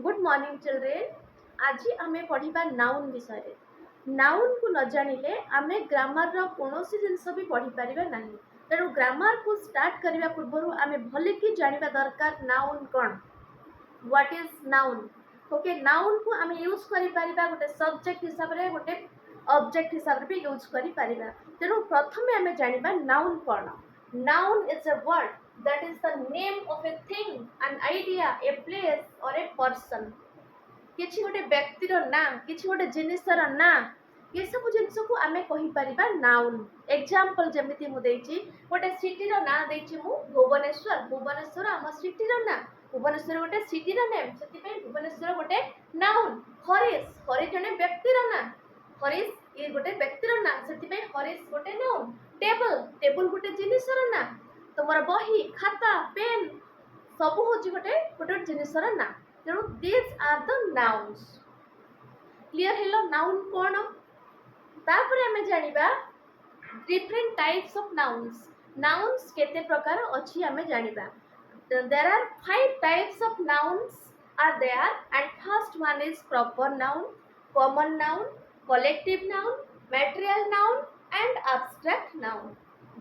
Good morning children. आज आम पढ़ा नाउन विषय। नाउन को न जानिले आमे ग्रामर रो कोनोसी जिंस भी पढ़ी परिबा नाही। तेणु ग्रामर को स्टार्ट करने पूर्व आमे भले कि जानिबा दरकार नाउन कौन, what is noun. Okay, noun को आमे यूज करि परिबा गोटे सब्जेक्ट हिसाब रे, गोटे ऑब्जेक्ट हिसाब रे भी यूज करि परिबा। तेणु प्रथमे आमे जानिबा नाउन कौन। Noun is a word that is the name of a thing, an idea, a place or a person। किछि गोटे व्यक्तिर ना, किछि गोटे जिनिसर ना, ये सब जिनिस को आमे कहि परिबा नाउन। एग्जांपल जेमिति मु देछि, गोटे सिटीर ना देछि मु भुवनेश्वर। भुवनेश्वर आम सिटीर ना। भुवनेश्वर गोटे सिटीर नेम, सेति पे भुवनेश्वर गोटे नाउन। हरीश, हरीश जने व्यक्तिर ना। हरीश ये गोटे व्यक्तिर ना, सेति पे हरीश गोटे नाउन। टेबल, टेबल गोटे जिनिसर ना। तुमर बही, खाता, पेन सब होची गोटे गोटे जिनिसर ना। तेणु this are the nouns. Clear हेलो नाउन कोन। तापर हमें जानिबा different types of nouns. Nouns केते प्रकार अछि हमें जानिबा। There are 5 types of nouns are there, and first one is proper noun, common noun, collective noun, material noun and abstract noun.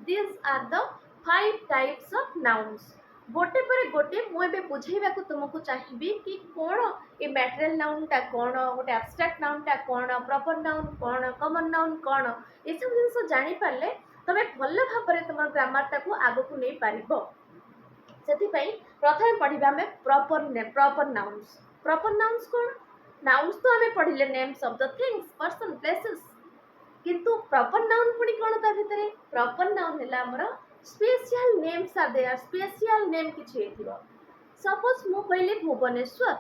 These are the 5 types of nouns। गोटे पर गोटे मुझे बुझेबा को तुमको चाहिए कि कौन ये मैटेरियल नाउन टा कौन, गोटे एब्स्ट्रैक्ट नाउन टा कौन, प्रॉपर नाउन कौन, कॉमन नाउन कौन, ये सब जिन जानी पारे तुम भल भाव तुम ग्रामर टाक आग को नहीं पारिबो। सेतिपई प्रथम पढ़िबा हमें प्रॉपर नाउन्स। प्रॉपर नाउन्स कौन। नाउन्स तो हमें पढ़िले names of the things, person, places, किंतु प्रॉपर नाउन पुणी कौन ता भितरे। प्रॉपर नाउन है हमर special names are there. Special name किछि हेतिबो। सपोज मु कहली भुवनेश्वर,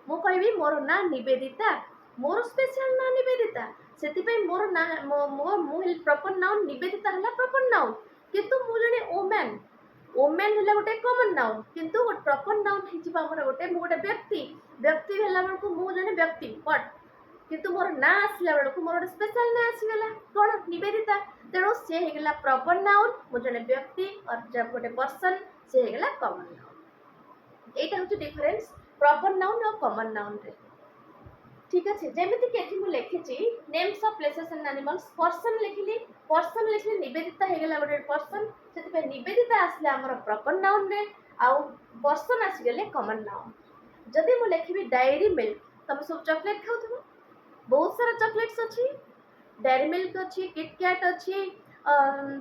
मु कहबी मोर ना निवेदिता, मोर स्पेशल ना निवेदिता, सेति पे मोर ना मो प्रॉपर नाउन निवेदिता हला प्रॉपर नाउन। किंतु मु जने ओमेन, ओमेन हला गोटे कॉमन नाउन, किंतु प्रॉपर नाउन हिजिबा हमर गोटे मु गोटे व्यक्ति, व्यक्ति हला हमर को मु जने व्यक्ति, बट किंतु मोर ना आसला बेलू मोर गोटे स्पेशल ना आसीगला कौन, निवेदिता। तेणु सी होगा प्रॉपर नाउन, मो जने व्यक्ति, और जब गोटे पर्सन सी होगा कॉमन नाउन। एटा हूँ डिफरेंस प्रॉपर नाउन और कॉमन नाउन रे। ठीक अच्छे, जेमिति कि एठी मु लिखिछि names of places and animals. Person लिखिली, पर्सन लिखिली निवेदिता होगा गोटे पर्सन, से निवेदिता आसले हमर प्रॉपर नाउन रे, आउ पर्सन आसीगले कॉमन नाउन। जदि मु लिखिबी डायरी मिल्क, तुम सब चॉकलेट खाउथबो, बहुत सारा चॉकलेट्स अच्छी, डेयरी मिल्क अच्छी, किटकैट अच्छी,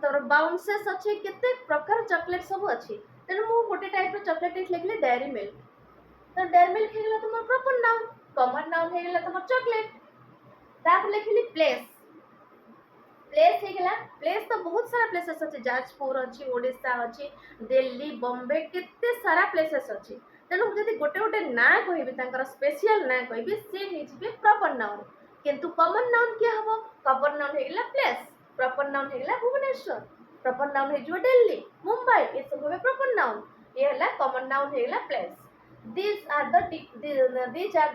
तोर बाउंसेस अच्छी, केते प्रकार चॉकलेट सब अच्छी। तेणु मु गोटे टाइप रो चॉकलेट लिखली डेयरी मिल्क, तो डेयरी मिल्क हेगला तुम प्रॉपर नाउन, कॉमन नाउन हेगला तुम चॉकलेट। ताप लिखली प्लेस, प्लेस हेगला, प्लेस तो बहुत सारा प्लेसेस अच्छी, जाजपुर अच्छी, ओडिशा अच्छी, दिल्ली, बॉम्बे, केते सारा प्लेसेस अच्छी। तेणु जदि गोटे गोटे ना कहबी, तांकर स्पेशल ना कहबी, से निजिबे प्रॉपर नाउन। किंतु कॉमन नाउन क्या हबो। कॉमन नाउन हेगला प्लेस, प्रॉपर नाउन हेगला भुवनेश्वर, प्रॉपर नाउन हेजिबो दिल्ली, मुंबई, ये सब होबे प्रॉपर नाउन। ये हला कॉमन नाउन हेगला place. these are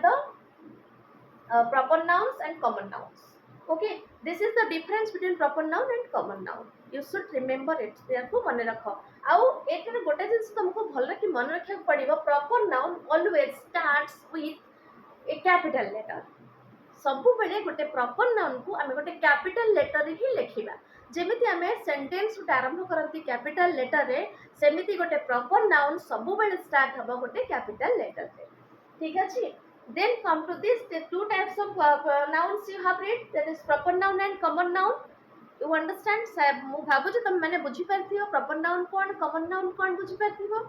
the proper nouns and common nouns। okay, this is the difference between proper noun and common noun। you should remember it। याको मन रख। आउ एटार गोटे जिंस तुमको भल कि मन रखा पड़िबो, proper noun always starts with a capital letter. सबु बेले गोटे प्रॉपर नाउन को आमे गोटे कैपिटल लेटर ही लिखिबा। जेमिति आमे सेंटेंस गोटे आरंभ करंती कैपिटल लेटर रे, सेमिति गोटे प्रॉपर नाउन सबु बेले स्टार्ट हबो गोटे कैपिटल लेटर रे। ठीक अछि। Then come to this, the 2 types of nouns you have read, that is proper noun and common noun। you understand? मु भाबु जे तुम माने बुझी परथियो proper noun कोन, common noun कोन बुझी परथियो।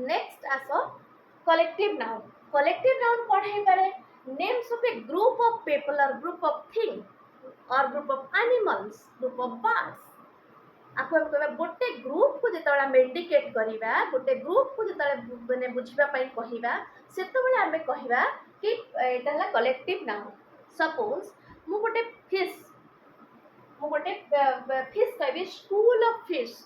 next आसो collective noun। collective noun कोन हे पारे, names of a group of people or group of things or group of animals, group of birds। आपको हम कहबा गोटे ग्रुप को जेतबेला हम इंडिकेट करिबा, गोटे ग्रुप को जेतबेला माने बुझिबा पई कहिबा, सेतबेला हमें कहिबा कि एटा हला कलेक्टिव नाउन। सपोज मु गोटे फिश, मु गोटे फिश कहबी स्कूल ऑफ फिश।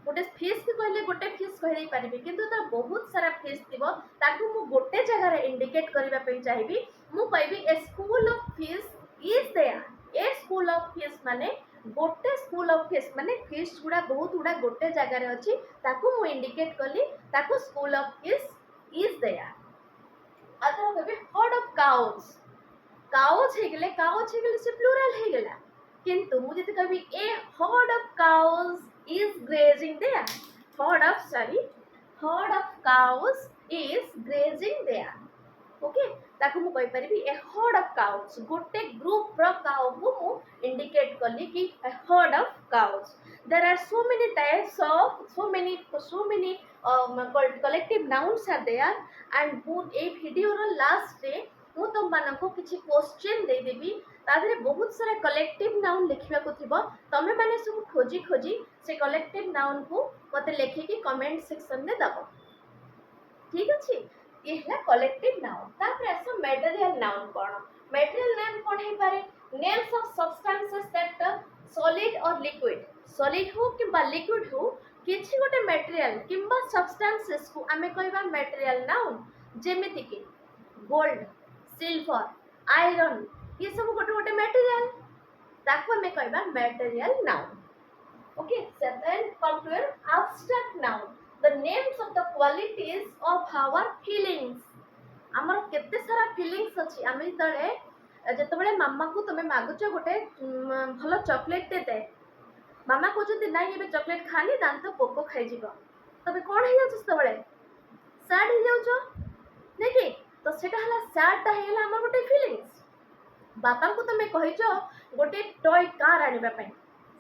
गोटे फिश के कहले गोटे फिश कहि दे पारिबे, किंतु त बहुत सारा फिश थिबो, ताकू मु गोटे जगह रे इंडिकेट करिबा पई चाहिबी। मु कहबी a school of fish is there. A school of fish माने गोटे स्कूल ऑफ फिश माने फिश गुड़ा बहुत गुड़ा गोटे जगह रे अछि, ताकू मु इंडिकेट कली, ताकू school of fish is there. Cows cows हे गेले से प्लूरल हे गेला किंतु मु जति कहबी a herd of cows is grazing there herd of cows is grazing there okay ताकू मु कहि परिबी ए हर्ड ऑफ काउज गोटे ग्रुप रो काउ को मु इंडिकेट करली कि a herd of cows there are so many types of so many collective nouns are there and मु ए वीडियो रो लास्ट रे मु तुम मानको किछि क्वेश्चन दे देबी तादरे बहुत सारा कलेक्टिव नाउन लिखिबा को थिबो तमे माने सब खोजी खोजी से कलेक्टिव नाउन को मते लेखि कि कमेंट सेक्शन में दबो ठीक अछि ये है कलेक्टिव नाउन तापर आसो मटेरियल नाउन कोन हे पारे names of substances that solid और लिक्विड सॉलिड हो किबा लिक्विड हो किछि गोटे मटेरियल किबा सब्सटेंसेस को आमे कहबा मटेरियल नाउन जेमिति कि गोल्ड सिल्वर आयरन ये सब गोटे गोटे मटेरियल ताको हमें कहबा material noun okay second come to abstract noun the names of the qualities of our feelings हमर केते सारा फीलिंग्स अछि आमे तळे जेतबेले मामा को तमे मागुछ गोटे भलो चॉकलेट दे दे मामा कहते ना ये चॉकलेट खानी दांत पोको खाई जीव तबे कोन हे जाछ तबेले सैड हे जाउछ देखि तो सेटा हला सैड ता हेला हमर गोटे फीलिंग्स बापा को तमे कहिचो गोटे टॉय कार आनिबा पई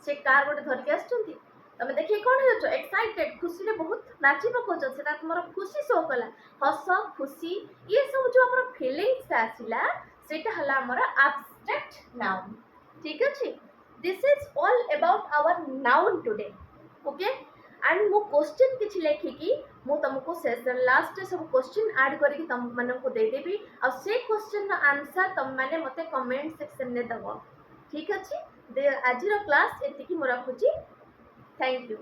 से कार गोटे धर के आछथि तमे देखि कोन हे जाउछ एक्साइटेड खुशी रे बहुत नाची पकोछ सेटा तुमर खुशी शो कला हस खुशी ये सब जो हमर फीलिंग्स आसिला सेटा हला हमर एब्स्ट्रैक्ट नाउन ठीक अछि this is all about our noun today okay and मो क्वेश्चन किछि लेखि कि मु तुमको सेशन लास्ट सब क्वेश्चन ऐड करी तुम मन को दे देबी और से क्वेश्चन रो आंसर तुम माने मते कमेंट सेक्शन में दबो ठीक अछि दे आज रो क्लास एति कि मोरा खुची थैंक यू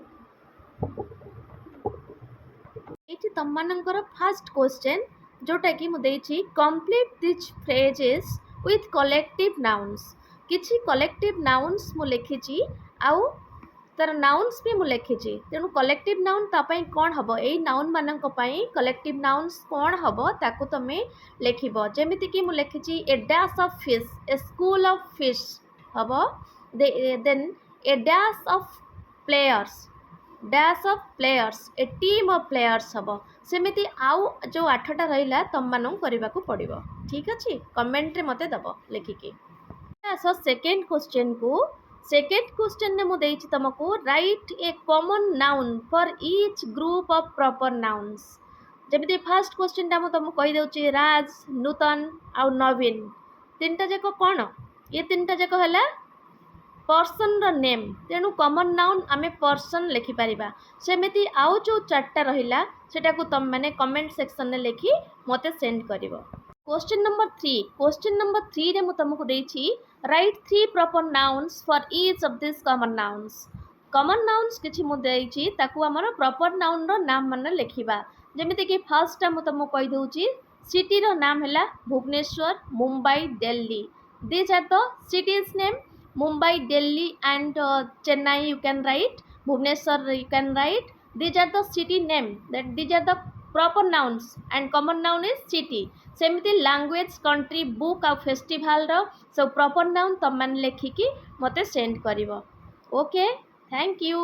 एति तुम मानकर फर्स्ट क्वेश्चन जोटा कि मु देछि complete this phrases with collective nouns किछि कलेक्टिव नाउन्स मु लिखिछि आउ तार नाउन्स भी मुझे लिखी तेणु कलेक्टिव नाउन तापाई कौन हम यही नाउन मानक कलेक्टिव नाउन्स कौन हम ताकू तुम लिख जमीती कि मुझे लिखी a dash of fish a school of fish हम then a dash of players a team of players हम सेमिति आउ जो 8टा रहा तुम मान करने को पड़ो ठीक अच्छे कमेंट रे मते दब लिखिकी सेकेंड क्वेश्चन को सेकेंड क्वेश्चन ने मुझे तुमको right A common noun for each group of proper nouns जमी फर्स्ट क्वेश्चन टा तुमको कहीदे राज नूतन आउ नवीन तीनटा जाक कौन ये तीनटा जाक है पर्सन रो नेम तेणु कॉमन नाउन आमे पर्सन लिखिपर सेमती आउ जो 4टा रहा सेटा को तुम मैंने कमेंट सेक्शन में लिखि मते सेंड कर क्वेश्चन नंबर 3 रे मु तुमको देछि write 3 proper nouns for each of this common nouns किछि मु देछि ताकू हमर प्रॉपर नाउन रो नाम मन लिखिबा जेमिति कि फर्स्ट टा मु तुमको कहि दउछि सिटी रो नाम हैला Bhubaneswar Mumbai Delhi this are the cities name Mumbai Delhi and Chennai you can write Bhubaneswar you can write these are the city name that these are the proper nouns and common noun is city सेमती लैंग्वेज कंट्री बुक आ festival रो सब proper noun तुम मैंने लिखिकी मते send करिवो okay thank you.